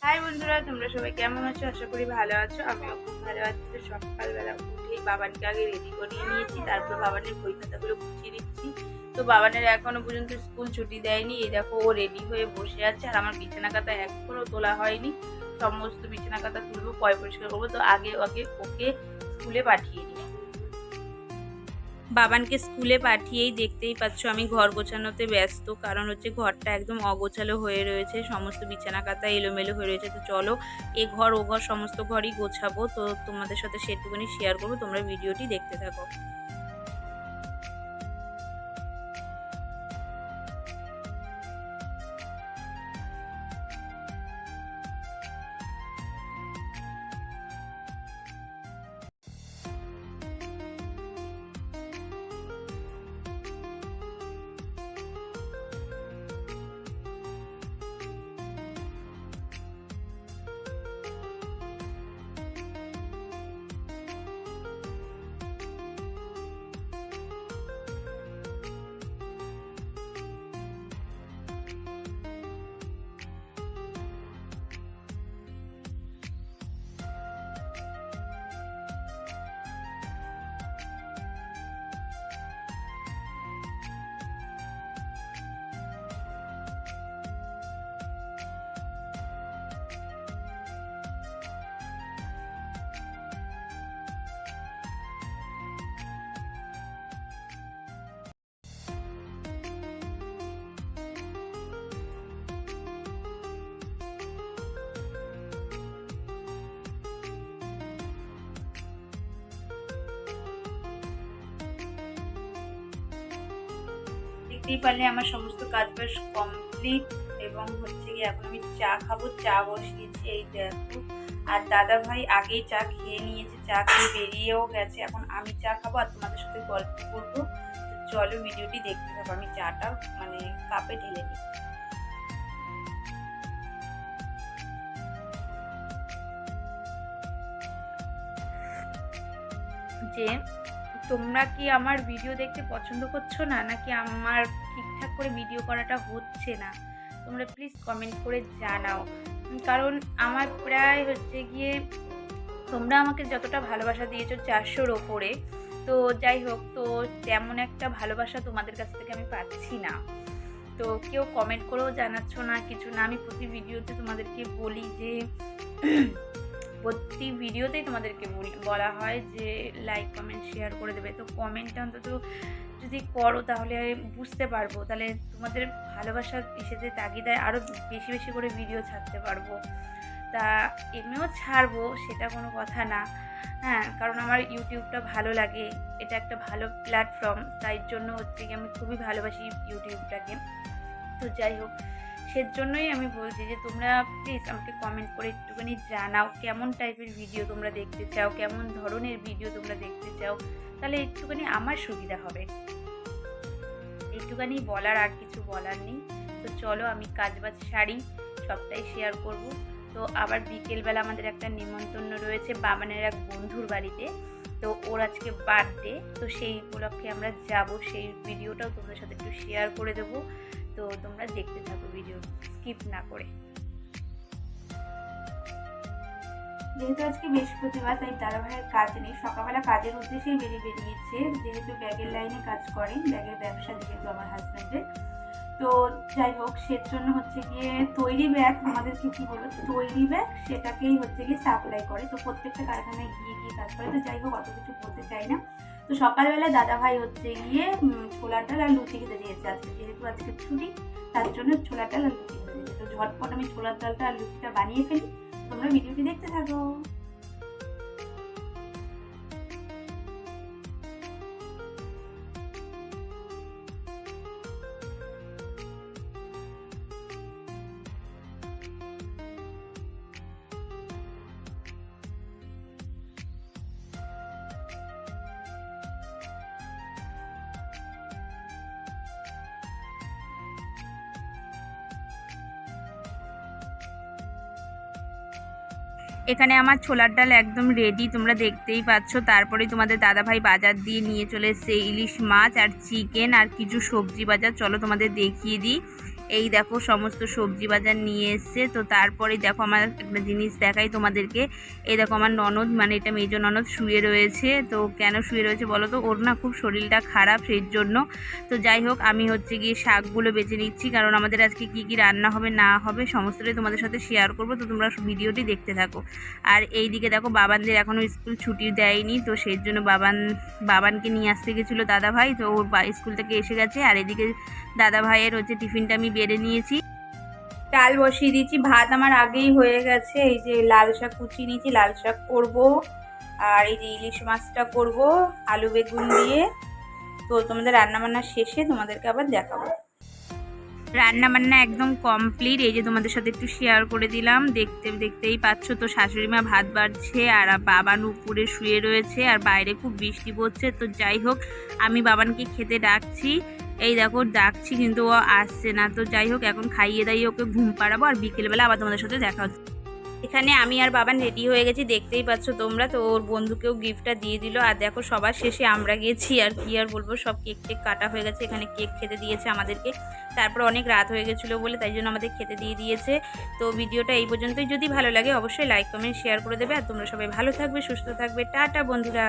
High বন্ধুরা, তোমরা সবাই কেমন আছো? আশা করি ভালো আছো। আমিও খুব ভালো আছি। তো সকালবেলা উঠেই বাবানকে আগে রেডি করিয়ে নিয়েছি, তারপর বাবানের বই খাতাগুলো গুছিয়ে দিচ্ছি। তো বাবানের এখনো পর্যন্ত স্কুল ছুটি দেয়নি। এই দেখো, ও রেডি হয়ে বসে আছে, আর আমার বিছানা কাঁথা এখনো তোলা হয়নি। সমস্ত বিছানা কাঁথা তুলবো, পয় পরিষ্কার করবো। তো আগে আগে ওকে স্কুলে পাঠিয়ে দিই। বাবানকে স্কুলে পাঠিয়েই দেখতেই পাচ্ছ আমি ঘর গোছানোতে ব্যস্ত, কারণ হচ্ছে ঘরটা একদম অগোছালো হয়ে রয়েছে, সমস্ত বিছানা কাঁথা এলোমেলো হয়ে রয়েছে। তো চলো এ ঘর ও ঘর সমস্ত ঘরই গোছাবো, তো তোমাদের সাথে সেটুকুনি শেয়ার করবো, তোমরা ভিডিওটি দেখতে থাকো। দেখতেই পারলে আমার সমস্ত কাজ বাজ কমপ্লিট, এবং হচ্ছে কি এখন আমি চা খাবো। চা বসিয়েছি, এই দেখো। আর দাদা ভাই আগেই চা খেয়ে নিয়েছে, চা খেয়ে বেরিয়েও গেছে। এখন আমি চা খাবো আর তোমাদের সাথে গল্প করবো। তো চলো ভিডিওটি দেখতে থাকো। আমি চাটা কাপে ঢেলে নিই। যে তোমরা কি আমার ভিডিও দেখতে পছন্দ করছো না, নাকি আমার ঠিকঠাক করে ভিডিও করাটা হচ্ছে না? তোমরা প্লিজ কমেন্ট করে জানাও। কারণ আমার প্রায় হচ্ছে গিয়ে তোমরা আমাকে যতটা ভালোবাসা দিয়েছো 400-র ওপরে, তো যাই হোক, তো তেমন একটা ভালোবাসা তোমাদের কাছ থেকে আমি পাচ্ছি না। তো কেউ কমেন্ট করেও জানাচ্ছ না, কিছু না। আমি প্রতি ভিডিওতে তোমাদেরকে বলি যে প্রতি ভিডিওতেই তোমাদেরকে বলা হয় যে লাইক কমেন্ট শেয়ার করে দেবে। তো কমেন্টটা অন্তত যদি করো তাহলে বুঝতে পারবো, তাহলে তোমাদের ভালোবাসার ইসেতে তাগিদায় আরও বেশি বেশি করে ভিডিও ছাড়তে পারবো। তা এমনিও ছাড়বো, সেটা কোনো কথা না। হ্যাঁ, কারণ আমার ইউটিউবটা ভালো লাগে, এটা একটা ভালো প্ল্যাটফর্ম, তাই জন্য হচ্ছে কি আমি খুবই ভালোবাসি ইউটিউবটাকে। তো যাই হোক, সেজন্যই আমি বলছি যে তোমরা প্লিজ আমাকে কমেন্ট করে একটুখানি জানাও কেমন টাইপের ভিডিও তোমরা দেখতে চাও, কেমন ধরনের ভিডিও তোমরা দেখতে চাও, তাহলে একটুখানি আমার সুবিধা হবে। একটুখানি বলার, আর কিছু বলার নেই। তো চলো আমি কাজবাজ সারি, সবটাই শেয়ার করব। তো আবার বিকেলবেলা আমাদের একটা নিমন্ত্রণ রয়েছে বাবানের এক বন্ধুর বাড়িতে। তো ওর আজকে বার্থডে, তো সেই উপলক্ষে আমরা যাব। সেই ভিডিওটাও তোমাদের সাথে একটু শেয়ার করে দেবো। তো তোমরা দেখতে থাকো ভিডিও, স্কিপ না করে। যেহেতু আজকে বৃহস্পতিবার, তাই দাদা ভাইয়ের কাজ নেই, সকালবেলা কাজের উদ্দেশ্যেই বেরিয়েছে। যেহেতু ব্যাগের লাইনে কাজ করেন, ব্যাগের ব্যবসা যেহেতু আমার হাজব্যান্ডের। তো যাই হোক, সেজন্য হচ্ছে গিয়ে তৈরি ব্যাগ, আমাদেরকে কি বলো, তৈরি ব্যাগ, সেটাকেই হচ্ছে গিয়ে সাপ্লাই করে। তো প্রত্যেকটা কারখানায় গিয়ে গিয়ে কাজ করে। তো যাই হোক, অত কিছু বলতে চাই না। তো সকালবেলা দাদা ভাই হচ্ছে গিয়ে ছোলার ডাল আর লুচি খেতে দিয়েছে। আজকে যেহেতু আজকে ছুটি, তার জন্য ছোলার ডাল আর লুচি খেতে দিয়েছে। তো ঝটপট আমি ছোলার ডালটা আর লুচিটা বানিয়ে ফেলি। তোমরা ভিডিওটি দেখতে থাকো। এখানে আমার ছোলার ডাল একদম রেডি, তোমরা দেখতেই পাচ্ছ। তারপরে তোমাদের দাদাভাই বাজার দিয়ে নিয়ে চলে এসেছে ইলিশ মাছ আর চিকেন আর কিছু সবজি বাজার। চলো তোমাদের দেখিয়ে দিই। এই দেখো সমস্ত সবজি বাজার নিয়ে এসছে। তো তারপরে দেখো আমার একটা জিনিস দেখাই তোমাদেরকে। এই দেখো আমার ননদ, মানে এটা মেজো ননদ শুয়ে রয়েছে। তো কেন শুয়ে রয়েছে বলো তো, ওর না খুব শরীরটা খারাপ, সেই জন্য। তো যাই হোক, আমি হচ্ছে গিয়ে শাকগুলো বেছে নিচ্ছি, কারণ আমাদের আজকে কি কি রান্না হবে না হবে সমস্তটাই তোমাদের সাথে শেয়ার করবো। তো তোমরা ভিডিওটি দেখতে থাকো। আর এই দিকে দেখো বাবানদের এখনও স্কুল ছুটি দেয়নি, তো সেই জন্য বাবানকে নিয়ে আসতে গেছিলো দাদা ভাই। তো ওর স্কুল থেকে এসে গেছে। আর এদিকে দাদা ভাইয়ের হচ্ছে টিফিনটা আমি বেড়ে নিয়েছি। ডাল বসিয়ে দিয়েছি, ভাত আমার আগেই হয়ে গেছে। এই যে লাল শাক কুচিয়ে নিয়েছি, লাল শাক করবো। আর এই যে ইলিশ মাছটা করব আলু বেগুন দিয়ে। তো তোমাদের রান্নাবান্না শেষে তোমাদেরকে আবার দেখাবো। রান্নাবান্না একদম কমপ্লিট। এই যে তোমাদের সাথে একটু শেয়ার করে দিলাম, দেখতেই পাচ্ছ। তো শাশুড়ি মা ভাত বাড়ছে আর বাবান উপরে শুয়ে রয়েছে, আর বাইরে খুব বৃষ্টি পড়ছে। তো যাই হোক, আমি বাবানকে খেতে ডাকছি, এই দেখো ডাকছি, কিন্তু ও আসছে না। তো যাই হোক, এখন খাইয়ে দাইয়ে ওকে ঘুম পাড়াবো, আর বিকেলবেলা আবার তোমাদের সাথে দেখা হচ্ছে। এখানে আমি আর বাবান রেডি হয়ে গেছি, দেখতেই পাচ্ছ তোমরা। তো ওর বন্ধুকেও গিফটটা দিয়ে দিল। আর দেখো সবার শেষে আমরা গেছি, আর কি আর বলবো, সব কেক টেক কাটা হয়ে গেছে। এখানে কেক খেতে দিয়েছে আমাদেরকে। তারপর অনেক রাত হয়ে গেছিলো বলে তাই জন্য আমাদের খেতে দিয়ে দিয়েছে। তো ভিডিওটা এই পর্যন্তই। যদি ভালো লাগে অবশ্যই লাইক কমেন্ট শেয়ার করে দেবে। আর তোমরা সবাই ভালো থাকবে, সুস্থ থাকবে। টাটা বন্ধুরা।